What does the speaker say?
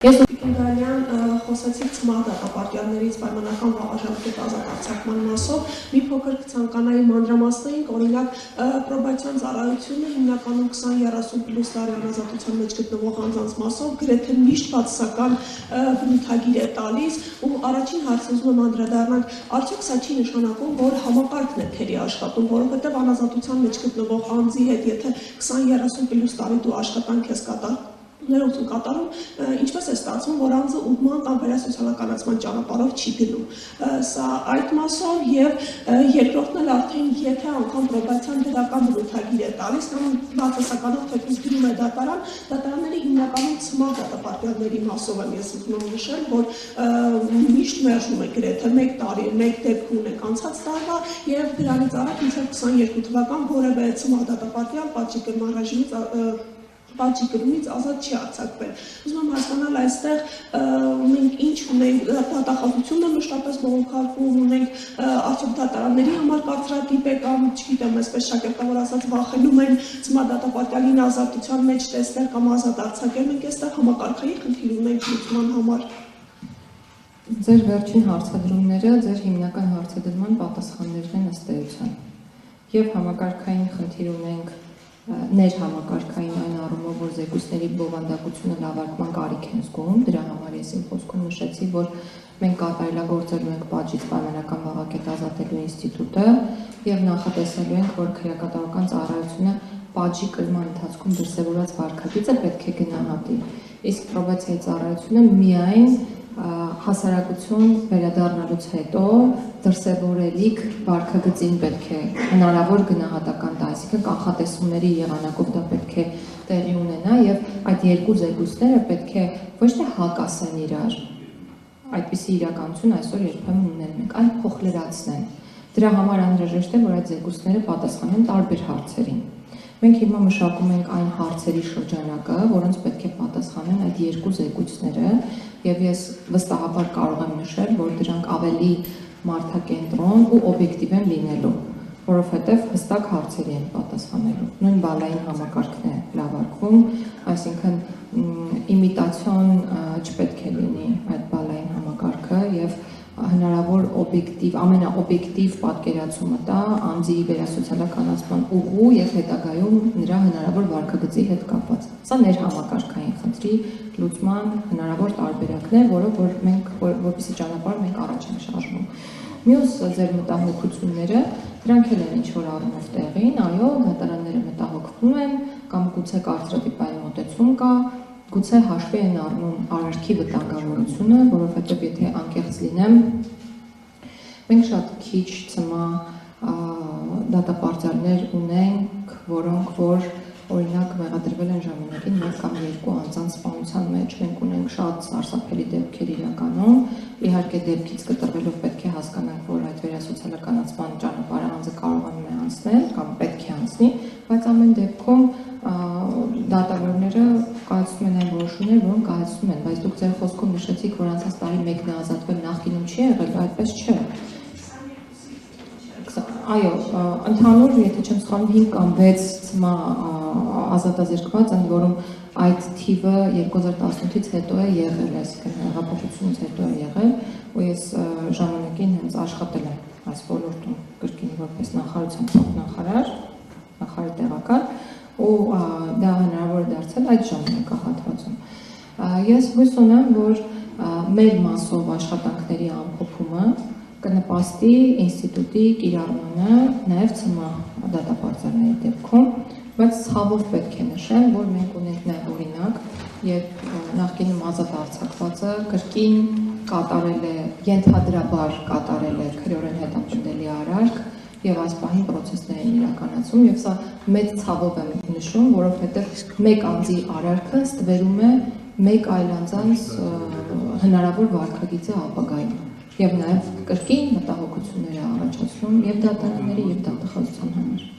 Ես Տիկնդարյան խոսեցի ծմահ դատապարտյալներից պայմանական վաղաժամկետ ազատ արձակման մասով, մի փոքր կցանկանայի մանրամասնեինք, օրինակ պրոբացիոն ծառայությունը հիմնականում 20-30+ տարի անազատության մեջ գտնվող անձանց մասով գրեթե միշտ բացասական բնութագիր է տալիս, ու առաջին հարցը ուզում եմ անդրադառնալ, արդյոք սա չի նշանակում, որ համակարգն է թերի աշխատում, որովհետև անազատության մեջ գտնվող անձի հետ, եթե 20-30+ տարի դու աշխատանք ես կատարում, ինչպես է ստացվում, որ անձը ուղղման կամ վերասոցիալականացման ճանապարհով չի գնում։ Սա այդ մասով եւ երկրորդն էլ արդեն եթե անգամ պրոբացիան դրական բնութագիր է տալիս կամ բացասականով թեկուզ գնում է դատարանների հիմնականում ծմահ դատապարտյալների մասով եմ ես ուզում եմ նշել, որ միշտ մերժում է գրեթե 1 տարի, 1 դեպք ունենք անցած տարվա եւ դրանից առաջ մինչեւ 22 թվական որևէ ծմահ դատապարտյալ պատժի կրման ռեժիմից պատժի կրումից ազատ չի արձակվել։ Ուզում եմ հասկանալ այստեղ մենք ինչ ունենք, դատախազությունը մշտապես բողոքարկում ունենք, արդյոք դատարանների համար կարծրատիպ է կամ, չգիտեմ, այսպես շակերտավոր ասած վախենում են ծմահ դատապարտյալին ազատության մեջ տեսնել կամ ազատ արձակել, մենք այստեղ համակարգային խնդիր ունենք լուծման համար։ Ձեր վերջին հարցադրումները ձեր հիմնական հարցադրման պատասխաններն են ըստ էության։ Եվ համակարգային խնդիր ունենք ներհամակարգային այն առումով, որ զեկույցների բովանդակությունը լավարկման կարիք են զգում, դրա համար ես իմ խոսքում նշեցի, որ մենք կատարելագործելու ենք պատժից պայմանական վաղակետ ազատելու ինստիտուտը եւ նախատեսելու ենք, որ քրեակատարական ծառայությունը պատժի կրման ընթացքում դրսևորված վարքագիծը պետք է գնահատի, իսկ պրոբացիայի ծառայությունը միայն հասարակություն վերադառնալուց հետո դրսևորելիք վարքագծին պետք է հնարավոր գնահատական տա, այսինքն կանխատեսումների եղանակով դա պետք է տեղի ունենա եւ այդ երկու զեկույցները պետք է ոչ թե հակասեն իրար, այդպիսի իրականություն այսօր երբեմն ունենում ենք, այլ փոխլրացնեն։ Դրա համար անհրաժեշտ է, որ այդ զեկույցները պատասխանեն տարբեր հարցերին։ Մենք հիմա մշակում ենք այն հարցերի շրջանակը, որոնց պետք է պատասխանեն այդ երկու զեկույցները, եւ ես վստահաբար կարող եմ նշել, որ դրանք ավելի մարդակենտրոն ու օբյեկտիվ են լինելու, որովհետեւ հստակ հարցերի են պատասխանելու։ Նույն բալային համակարգն է լավարկվում, այսինքն իմիտացիոն չպետք է լինի այդ բալային համակարգը եւ հնարավոր օբյեկտիվ, ամենաօբյեկտիվ պատկերացումը տա անձի վերասոցիալականացման ուղու եւ հետագայում նրա հնարավոր վարքագծի հետ կապված։ Սա ներհամակարգային խնդրի լուծման հնարավոր տարբերակն է, որով որպեսզի ճանապարհ մենք առաջ ենք շարժվում։ Մյուս ձեր մտահոգությունները, դրանք էլ են ինչ-որ առումով տեղին, այո, դատարանները մտահոգվում են կամ գուցե կարծրատիպային մոտեցում կա, գուցե հաշվի են առնում արարքի վտանգավորությունը, որովհետև եթե անկեղծ լինեմ, մենք շատ քիչ ծմահ դատապարտյալներ ունենք, որոնք որ օրինակ մեղադրվել են ժամանակին 1 կամ 2 անձանց սպանության մեջ, մենք ունենք շատ սարսափելի դեպքեր իրականում, իհարկե դեպքից կտրվելով պետք է հասկանանք, որ այդ վերասոցիալականացման ճանապարհը անձը կարողանում է անցնել կամ պետք է անցնի, բայց ամեն դեպքում դատավորները կայացնում են այն որոշումներ, որոնք կայացնում են, բայց դուք ձեր խոսքում նշեցիք, որ անցած տարի մեկն է ազատվել, նախկինում չի եղել, այդպես չէ։ Այո, ընդհանուր, եթե չեմ սխալվում, 5 կամ 6 ծմահ ազատազրկված են, որում այդ թիվը 2018-ից հետո է եղել, այսինքն հեղափոխությունից հետո է եղել, ու ես ժամանակին հենց աշխատել եմ այս ոլորտում կրկին որպես նախարարության նախարար տեղակալ, ու դա հնարավոր է դարձել այդ ժամանակահատվածում։ Ես հույս ունեմ, որ մեր մասով աշխատանքների ամփոփումը կնպաստի ինստիտուտի կիրառմանը նաև ծմահ դատապարտյալների դեպքում, բայց ցավով պետք է նշեմ, որ մենք ունենք նաև օրինակ, երբ նախկինում ազատ արձակվածը կրկին կատարել է, ենթադրաբար կատարել է քրեորեն հետապնդելի արարք եւ այս պահին process-ներ են իրականացում եւ սա մեծ ցավով եմ նշում, որովհետեւ մեկ անձի արարքը ստվերում է մեկ այլ անձանց հնարավոր վարքագիծը ապագայում եւ նաեւ կրկին մտահոգություններ է առաջացնում եւ դատարանների եւ դատախազության համար։